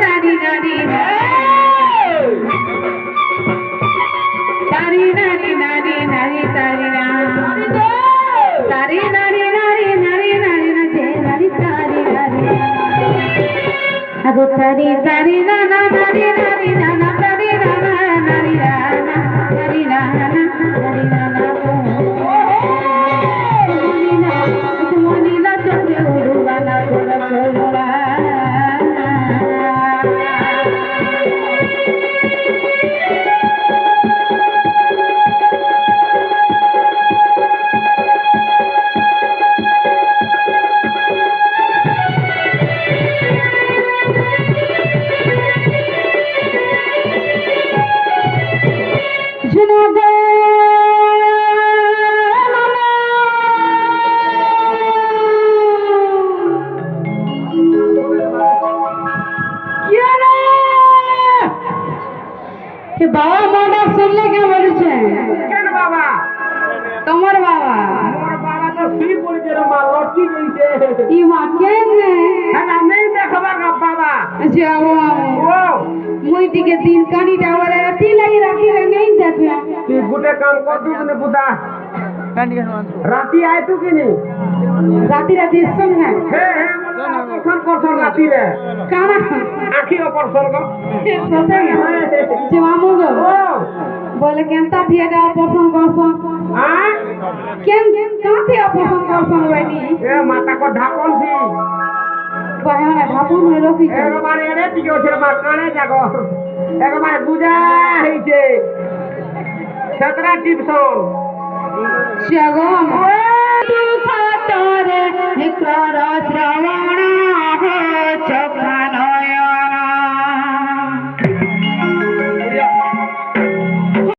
তারি নারী তারি নারী নারী নারী তারি তারি নারী নারী নারী নারী না যে নারী তারি নারী আগো তারি তারি না না নারী নারী না না তারি না না নারী না নারী না না নারী না না মনিলা চন্দ্রে উড়ুবালা গোলা গোলা বাবা মাটা শুনলে কে বলছে কেন বাবা তোমার বাবা আমার বাবা তো কি বলছে রে মা লটকি গইছে ই মা কেন হ্যাঁ আমি দেখবা গা বাবা যাবো ও মুই দিকে দিন কানিটা বলে রাতি লাগি রাতি নেই দেখবে তুই গুটে কাম কর তুই নে বুদা রাতি আয় তুই কিনি রাতি রাতি সঙ্গে হে হে অপারেশন করছন রাতি রে কানা আখি অপারেশন কর সতে যে মামু গো ও বলে কেনতা দিয়ে দাও পছন্দ করছ হ্যাঁ কেন কাতে পছন্দ করছ বাইনি এ মাথা কো ঢাকন দি বাহানা ঢাপুন হলো কি একবারে এনে তুই ওঠে মা কানে জাগো একবারে বুঝা হইছে 17 টিপসন জাগো ফাতরে